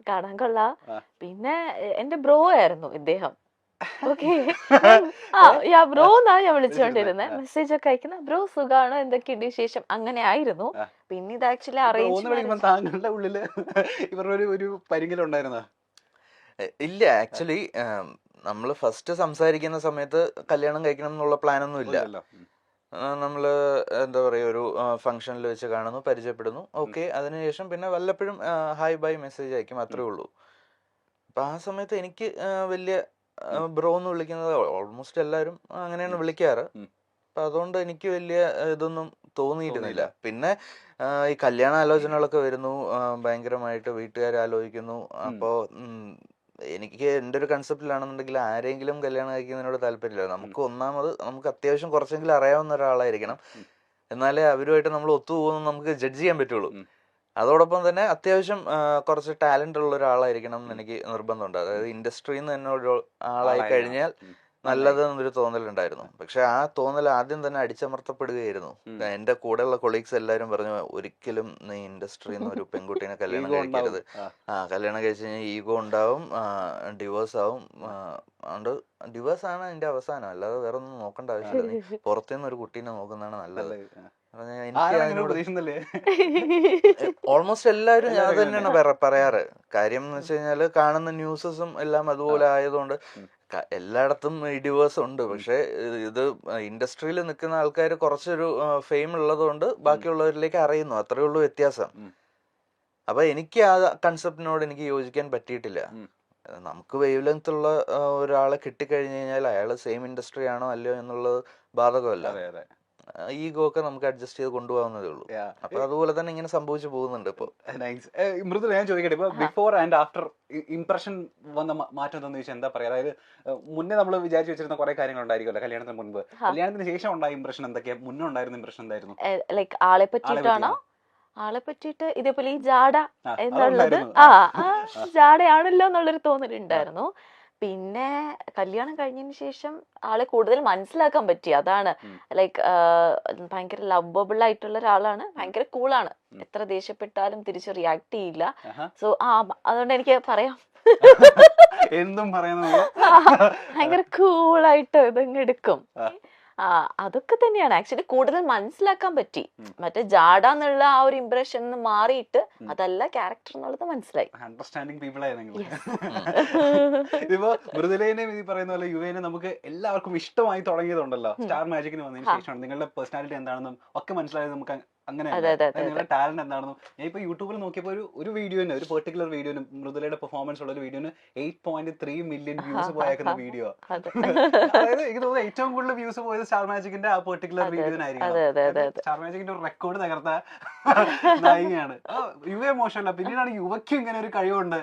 കാണാൻ കൊള്ളാം. പിന്നെ എന്റെ ബ്രോ ആയിരുന്നു ഇദ്ദേഹം. ഓക്കെ, ബ്രോ എന്നാ ഞാൻ വിളിച്ചുകൊണ്ടിരുന്നത്. മെസ്സേജ് ഒക്കെ അയക്കുന്ന ബ്രോ സുഖാണോ, എന്തൊക്കെയുണ്ട് വിശേഷം, അങ്ങനെ ആയിരുന്നു. പിന്നെ ഇത് ആക്ച്വലി അറേഞ്ച് താങ്കളുടെ ഉള്ളില് ഇവരുടെ ഒരു പരിങ്ങലുണ്ടായിരുന്നോ? ഇല്ല, ആക്ച്വലി നമ്മള് ഫസ്റ്റ് സംസാരിക്കുന്ന സമയത്ത് കല്യാണം കഴിക്കണം എന്നുള്ള പ്ലാനൊന്നും ഇല്ല. നമ്മള് എന്താ പറയുക, ഒരു ഫംഗ്ഷനിൽ വെച്ച് കാണുന്നു, പരിചയപ്പെടുന്നു, ഓക്കെ. അതിനുശേഷം പിന്നെ വല്ലപ്പോഴും ഹായ് ബൈ മെസ്സേജ് അയക്കും, അത്രേ ഉള്ളൂ. അപ്പൊ ആ സമയത്ത് എനിക്ക് വലിയ ബ്രോ എന്ന് വിളിക്കുന്നത് ഓൾമോസ്റ്റ് എല്ലാവരും അങ്ങനെയാണ് വിളിക്കാറ്. അപ്പൊ അതുകൊണ്ട് എനിക്ക് വലിയ ഇതൊന്നും തോന്നിയിരുന്നില്ല. പിന്നെ ഈ കല്യാണ ആലോചനകളൊക്കെ വരുന്നു, ഭയങ്കരമായിട്ട് വീട്ടുകാർ ആലോചിക്കുന്നു. അപ്പോ എനിക്ക് എൻ്റെ ഒരു കൺസെപ്റ്റിലാണെന്നുണ്ടെങ്കിൽ ആരെങ്കിലും കല്യാണം കഴിക്കുന്നതിനോട് താല്പര്യമില്ല. നമുക്ക് അത്യാവശ്യം കുറച്ചെങ്കിലും അറിയാവുന്ന ഒരാളായിരിക്കണം, എന്നാലേ അവരുമായിട്ട് നമ്മൾ ഒത്തുപോകുന്നു നമുക്ക് ജഡ്ജ് ചെയ്യാൻ പറ്റുള്ളൂ. അതോടൊപ്പം തന്നെ അത്യാവശ്യം കുറച്ച് ടാലന്റ് ഉള്ള ഒരാളായിരിക്കണം എന്ന് എനിക്ക് നിർബന്ധമുണ്ട്. അതായത് ഇൻഡസ്ട്രിയിൽ നിന്ന് തന്നെ ഒരു ആളായി കഴിഞ്ഞാൽ നല്ലതെന്നൊരു തോന്നലുണ്ടായിരുന്നു. പക്ഷെ ആ തോന്നൽ ആദ്യം തന്നെ അടിച്ചമർത്തപ്പെടുകയായിരുന്നു. എന്റെ കൂടെയുള്ള കൊളീഗ്സ് എല്ലാവരും പറഞ്ഞു, ഒരിക്കലും നീ ഇൻഡസ്ട്രിയിൽ നിന്ന് ഒരു പെൺകുട്ടീനെ കല്യാണം കഴിക്കരുത്. കല്യാണം കഴിച്ച് കഴിഞ്ഞാൽ ഈഗോ ഉണ്ടാവും, ഡിവോഴ്സ് ആവും. അതുകൊണ്ട് ഡിവോഴ്സ് ആണ് അതിന്റെ അവസാനം, അല്ലാതെ വേറെ ഒന്നും നോക്കേണ്ട ആവശ്യമില്ല. നീ പുറത്തുനിന്ന് ഒരു കുട്ടീനെ നോക്കുന്നതാണ് നല്ലത്. ഓൾമോസ്റ്റ് എല്ലാവരും അത് തന്നെയാണ് പറയാറ്. കാര്യം എന്ന് വെച്ച് കഴിഞ്ഞാല് കാണുന്ന ന്യൂസസും എല്ലാം അതുപോലെ ആയതുകൊണ്ട് എല്ലായിടത്തും ഈ ഡിവോഴ്സ് ഉണ്ട്. പക്ഷെ ഇത് ഇൻഡസ്ട്രിയിൽ നിൽക്കുന്ന ആൾക്കാർ കുറച്ചൊരു ഫെയിം ഉള്ളത് കൊണ്ട് ബാക്കിയുള്ളവരിലേക്ക് അറിയുന്നു, അത്രേ ഉള്ളൂ വ്യത്യാസം. അപ്പൊ എനിക്ക് ആ കൺസെപ്റ്റിനോട് എനിക്ക് യോജിക്കാൻ പറ്റിയിട്ടില്ല. നമുക്ക് വേവ് ലെങ്ത് ഉള്ള ഒരാളെ കിട്ടിക്കഴിഞ്ഞു കഴിഞ്ഞാൽ അയാൾ സെയിം ഇൻഡസ്ട്രി ആണോ അല്ലയോ എന്നുള്ളത് ബാധകമല്ല. ഈഗോ ഒക്കെ നമുക്ക് അഡ്ജസ്റ്റ് ചെയ്ത് കൊണ്ടുപോകുന്നതേ ഉള്ളൂ. അപ്പൊ അതുപോലെ തന്നെ ഇങ്ങനെ സംഭവിച്ചു പോകുന്നുണ്ട്. ഇപ്പൊ മൃദുല, ഞാൻ ചോദിക്കട്ടെ, ഇപ്പൊ ബിഫോർ ആൻഡ് ആഫ്റ്റർ ഇംപ്രഷൻ വന്ന മാറ്റം എന്താണെന്ന് ചോദിച്ചാൽ എന്താ പറയാ? അതായത് മുന്നേ നമ്മൾ വിചാരിച്ചു വെച്ചിരുന്ന കുറെ കാര്യങ്ങൾ ഉണ്ടായിരിക്കുമല്ലോ കല്യാണത്തിന് മുൻപ്. കല്യാണത്തിന് ശേഷം ഉണ്ടായ ഇംപ്രഷൻ എന്തൊക്കെയാ? മുന്നേ ഉണ്ടായിരുന്ന ഇംപ്രഷൻ എന്തായിരുന്നു? ലൈക്ക് ആളെ പറ്റിയിട്ടാണോ? ആളെ പറ്റിയിട്ട് ഇതേപോലെ ഈ ജാട എന്നുള്ളത് ജാടയാണല്ലോ എന്നുള്ളൊരു തോന്നലുണ്ടായിരുന്നു. പിന്നെ കല്യാണം കഴിഞ്ഞതിന് ശേഷം ആളെ കൂടുതൽ മനസ്സിലാക്കാൻ പറ്റി. അതാണ് ലൈക്ക് ഭയങ്കര ലവബിൾ ആയിട്ടുള്ള ഒരാളാണ്, ഭയങ്കര കൂളാണ്. എത്ര ദേഷ്യപ്പെട്ടാലും തിരിച്ച് റിയാക്ട് ചെയ്യില്ല. സോ അതുകൊണ്ട് എനിക്ക് പറയാം, എന്തും ഭയങ്കര കൂളായിട്ട് ഇതങ്ങ് എടുക്കും. അതൊക്കെ തന്നെയാണ് ആക്ച്വലി കൂടുതൽ മനസ്സിലാക്കാൻ പറ്റി. മറ്റേ ജാഡ എന്നുള്ള ആ ഒരു ഇംപ്രഷൻ മാറിയിട്ട് അതല്ല ക്യാരക്ടർ എന്നുള്ളത് മനസ്സിലായി. അണ്ടർസ്റ്റാൻഡിങ് പീപ്പിൾ ആയിരുന്നു. ഇതിപ്പോ മൃദുലേനെ ഈ പറയുന്ന പോലെ യുവേനെ നമുക്ക് എല്ലാവർക്കും ഇഷ്ടമായി തുടങ്ങിയതുണ്ടല്ലോ സ്റ്റാർ മാജിക്കിന് വന്നതിന് ശേഷമാണ്. നിങ്ങളുടെ പേഴ്സണാലിറ്റി എന്താണെന്നും ഒക്കെ മനസ്സിലായത് നമുക്ക് അങ്ങനെ. നിങ്ങളുടെ ടാലന്റ് എന്താണെന്നും ഞാൻ ഇപ്പൊ യൂട്യൂബിൽ നോക്കിയപ്പോൾ ഒരു വീഡിയോന്, ഒരു പെർട്ടിക്കുലർ വീഡിയോന്, മൃദുലയുടെ പെർഫോമൻസ് ഉള്ള ഒരു വീഡിയോന് 8.3 മില്യൺ വ്യൂസ് പോയേക്കുന്ന വീഡിയോ. അതായത് എനിക്ക് തോന്നുന്നു ഏറ്റവും കൂടുതൽ വ്യൂസ് പോയത് സ്റ്റാർ മാജിക്കിന്റെ ആ പെർട്ടിക്കുലർ വീഡിയോനായിരിക്കും. സ്റ്റാർ മാജിക്കിന്റെ ഒരു റെക്കോർഡ് തകർത്ത നായികയാണ്. യുവ മോശമല്ല, പിന്നീടാണ് യുവയ്ക്കും ഇങ്ങനെ ഒരു കഴിവുണ്ട്.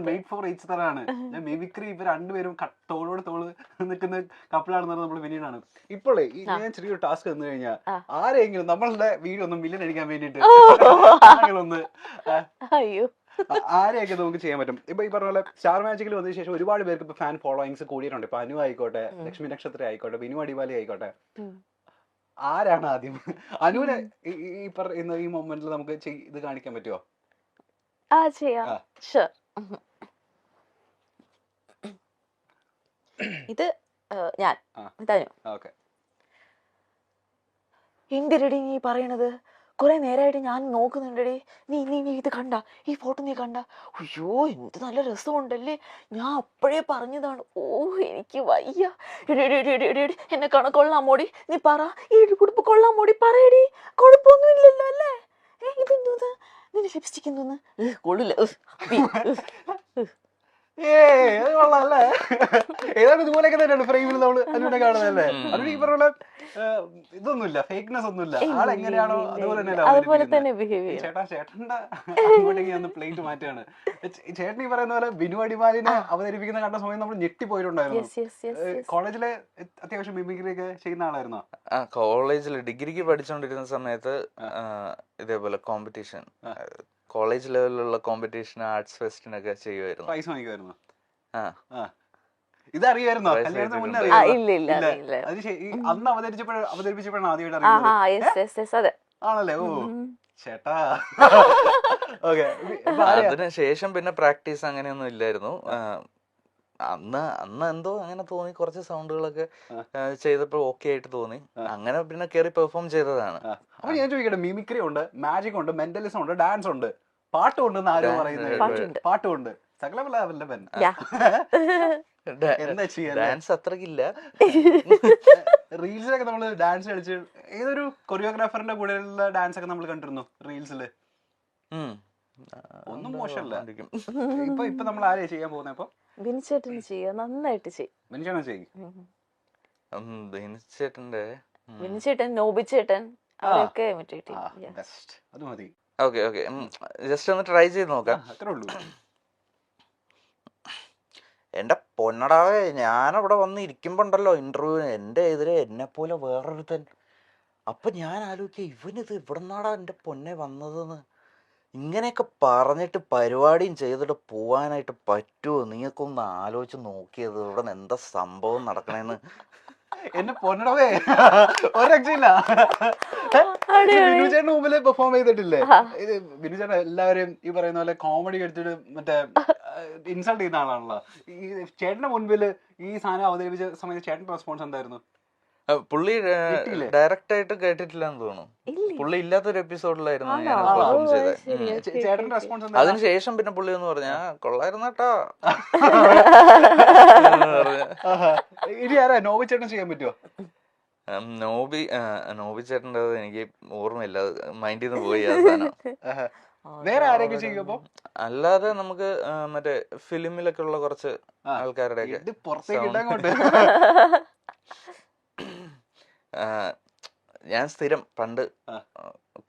മെയ്ഡ് ഫോർ ഈച്ച് തരാണ്. മിമിക്രി ഇവർ രണ്ടുപേരും തോളോട് തോള് നിൽക്കുന്ന കപ്പിളാണെന്ന് നമ്മൾ പിന്നീടാണ്. ഇപ്പോഴേ ഞാൻ ചെറിയൊരു ടാസ്ക് തന്നു കഴിഞ്ഞാൽ ആരെങ്കിലും നമ്മളുടെ വീഡിയോ ഒന്ന് മില്യൺ അടിക്കാൻ വേണ്ടിട്ട് ആരെയൊക്കെ നമുക്ക് ചെയ്യാൻ പറ്റും? ഇപ്പൊ ഈ പറഞ്ഞ പോലെ സ്റ്റാർ മാജിക്കിൽ വന്നതിന് ശേഷം ഒരുപാട് പേർക്ക് ഇപ്പൊ ഫാൻ ഫോളോയിങ്സ് കൂടിയിട്ടുണ്ട്. ഇപ്പൊ അനു ആയിക്കോട്ടെ, ലക്ഷ്മി നക്ഷത്ര ആയിക്കോട്ടെ, ബിനു അടിവാലി ആയിക്കോട്ടെ. ആരാണ് ആദ്യം അനുവിനെ ഈ പറയുന്ന ഈ മൊമെന്റിൽ നമുക്ക് ഇത് കാണിക്കാൻ പറ്റുമോ? ഇത് ഞാൻ എന്തിരടി നീ പറയണത്? കുറെ നേരമായിട്ട് ഞാൻ നോക്കുന്നുണ്ടടി. നീ നീ നീ ഇത് കണ്ട, ഈ ഫോട്ടോ നീ കണ്ട? അയ്യോ എന്ത് നല്ല രസമുണ്ടല്ലേ, ഞാൻ അപ്പോഴേ പറഞ്ഞതാണ്. ഓ എനിക്ക് വയ്യ. എന്നെ കൊള്ളാമോടി, നീ പറ, ഈ കുടുംബ കൊള്ളാമോടി, പറയടി. കുഴപ്പമൊന്നും ഇല്ലല്ലോ അല്ലേ? ഇതെന്തോന്ന്, നിന്റെ ലിപ്സ്റ്റിക് എന്തോന്ന്? കൊള്ളില്ല. കൊള്ളാല്ലേ? ഏതാണ്ട് ഇതുപോലെയൊക്കെ തന്നെയാണ് ഫ്രെയിമിൽ നമ്മൾ അനുവിനെ കാണുന്നതല്ലേ? അനു ഈ പറഞ്ഞ ഇതൊന്നുമില്ല, ഫേക്ക്നെസ് ഒന്നുമില്ല. ആളെങ്ങനെയാണോ അതുപോലെ തന്നെ. ചേട്ടന്റെ അങ്ങോട്ടേക്ക് ഒന്ന് പ്ലേറ്റ് മാറ്റാണ്. ചേട്ടൻ ഈ പറയുന്ന പോലെ ബിനു അടിമാലിനെ അവതരിപ്പിക്കുന്ന കണ്ട സമയം നമ്മൾ ഞെട്ടിപ്പോയിട്ടുണ്ടായിരുന്നു. കോളേജിലെ അത്യാവശ്യം മിമിക്രി ഒക്കെ ചെയ്യുന്ന ആളായിരുന്നോ? കോളേജിൽ ഡിഗ്രിക്ക് പഠിച്ചുകൊണ്ടിരുന്ന സമയത്ത് ഇതേപോലെ കോമ്പറ്റീഷൻ, കോളേജ് ലെവലിലുള്ള കോമ്പറ്റീഷൻ, ആർട്സ് ഫെസ്റ്റിനൊക്കെ ചെയ്യുമായിരുന്നു. പ്രൈസ് വാങ്ങിക്കുമായിരുന്നു. ഇതറിയായിരുന്നോ? കല്യാണത്തിന് മുന്നേ അന്ന് അവതരിപ്പിച്ചപ്പോഴാണ് ആദ്യമായിട്ട് അറിയുന്നത്. ആണല്ലേ? ഓ ചേട്ടാ. ഓക്കെ, അതിന് ശേഷം പിന്നെ പ്രാക്ടീസ് അങ്ങനെയൊന്നും ഇല്ലായിരുന്നു. അന്ന് എന്തോ അങ്ങനെ തോന്നി, കുറച്ച് സൗണ്ടുകളൊക്കെ ചെയ്തപ്പോൾ ഓക്കെ ആയിട്ട് തോന്നി, അങ്ങനെ പിന്നെ കയറി പെർഫോം ചെയ്തതാണ്. അപ്പൊ ഞാൻ ചോദിക്കട്ടെ, മിമിക്രി ഉണ്ട്, മാജിക് ഉണ്ട്, മെന്റലിസം ഉണ്ട്, ഡാൻസ് ഉണ്ട്, പാട്ടുണ്ടെന്ന് ആരും പറയുന്നത്? പാട്ടുണ്ട്, സകലവല്ലഭൻ. എന്താ ചെയ്യാ? ഡാൻസ് അത്രക്കില്ല. റീൽസിലൊക്കെ നമ്മള് ഡാൻസ് കളിച്ച് ഏതൊരു കൊറിയോഗ്രാഫറിന്റെ കൂടെയുള്ള ഡാൻസ് ഒക്കെ നമ്മൾ കണ്ടിരുന്നു റീൽസില്. ഒന്നും മോശമല്ല. ഇപ്പൊ നമ്മൾ ആരെയാ ചെയ്യാൻ പോകുന്നത്? അപ്പൊ ബിനിച്ചേട്ടന് ചെയ്യാം, നന്നായിട്ട് ചെയ്യും. ബിനിച്ചേട്ടൻ, നോബിച്ചേട്ടൻ, അവരൊക്കെ imitate ചെയ്യും. അത് മതി. ഓക്കെ ജസ്റ്റ് ഒന്ന് ട്രൈ ചെയ്ത് നോക്കാം. അത്രേ ഉള്ളൂ. എന്റെ പൊന്നടാവേ, ഞാനവിടെ വന്ന് ഇരിക്കുമ്പോണ്ടല്ലോ ഇന്റർവ്യൂവിന്, എന്റെ എതിരെ എന്നെ പോലെ വേറൊരുത്തൻ. അപ്പൊ ഞാൻ ആലോചിക്കുക, ഇവനിത് ഇവിടെ നിന്നാടാ എന്റെ പൊന്നെ വന്നതെന്ന്. ഇങ്ങനെയൊക്കെ പറഞ്ഞിട്ട് പരിപാടിയും ചെയ്തിട്ട് പോവാനായിട്ട് പറ്റുമോ? നീക്കൊന്ന് ആലോചിച്ച് നോക്കിയത്, ഇവിടെ നിന്ന് എന്താ സംഭവം നടക്കണേന്ന്. എന്നെ പൊന്നടവേ, ഒരു രക്ഷയില്ല. ബിനുചേട്ടന് മുമ്പില് പെർഫോം ചെയ്തിട്ടില്ലേ? ബിനുചേട്ടൻ എല്ലാവരും ഈ പറയുന്ന പോലെ കോമഡി എടുത്തിട്ട് മറ്റേ ഇൻസൾട്ട് ചെയ്യുന്ന ആളാണല്ലോ. ഈ ചേട്ടന്റെ മുൻപില് ഈ സാധനം അവതരിപ്പിച്ച സമയത്ത് ചേട്ടന്റെ റെസ്പോൺസ് എന്തായിരുന്നു? പുള്ളി ഡയറക്റ്റ് ആയിട്ട് കേട്ടിട്ടില്ലെന്ന് തോന്നുന്നു. പുള്ളി ഇല്ലാത്തൊരു എപ്പിസോഡിലായിരുന്നു ഞാൻ പെർഫോം ചെയ്തത്. ചേട്ടന്റെ റെസ്പോൺസ് അതിനുശേഷം പിന്നെ പുള്ളി എന്ന് പറഞ്ഞാ കൊള്ളായിരുന്നു കേട്ടോ. ഇനി ആരാ നോബി ചേട്ടൻ ചെയ്യാൻ പറ്റുമോ? നോബി ചേട്ടൻ്റെ എനിക്ക് ഓർമ്മയില്ല, മൈൻഡിൽ നിന്ന് പോയി ആ സാധനം. വേറെ ആരെങ്കിലും ചെയ്യുമ്പോ? അല്ലാതെ നമുക്ക് മറ്റേ ഫിലിമിലൊക്കെ ഉള്ള കുറച്ച് ആൾക്കാരുടെ ഞാൻ സ്ഥിരം പണ്ട്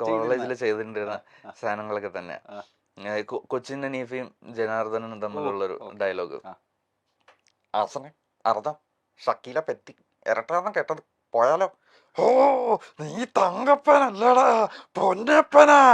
കോളേജിൽ ചെയ്തിട്ടുണ്ടിരുന്ന സാധനങ്ങളൊക്കെ തന്നെ. കൊച്ചിൻ ഹനീഫയും ജനാർദ്ദനും തമ്മിലുള്ളൊരു ഡയലോഗ്, അർത്ഥം ഷക്കീല പെറ്റി ഇരട്ടാന്ന് കേട്ടത് പോയാലോ? ഓ നീ തങ്കപ്പനല്ലടാ പൊന്നപ്പനാ.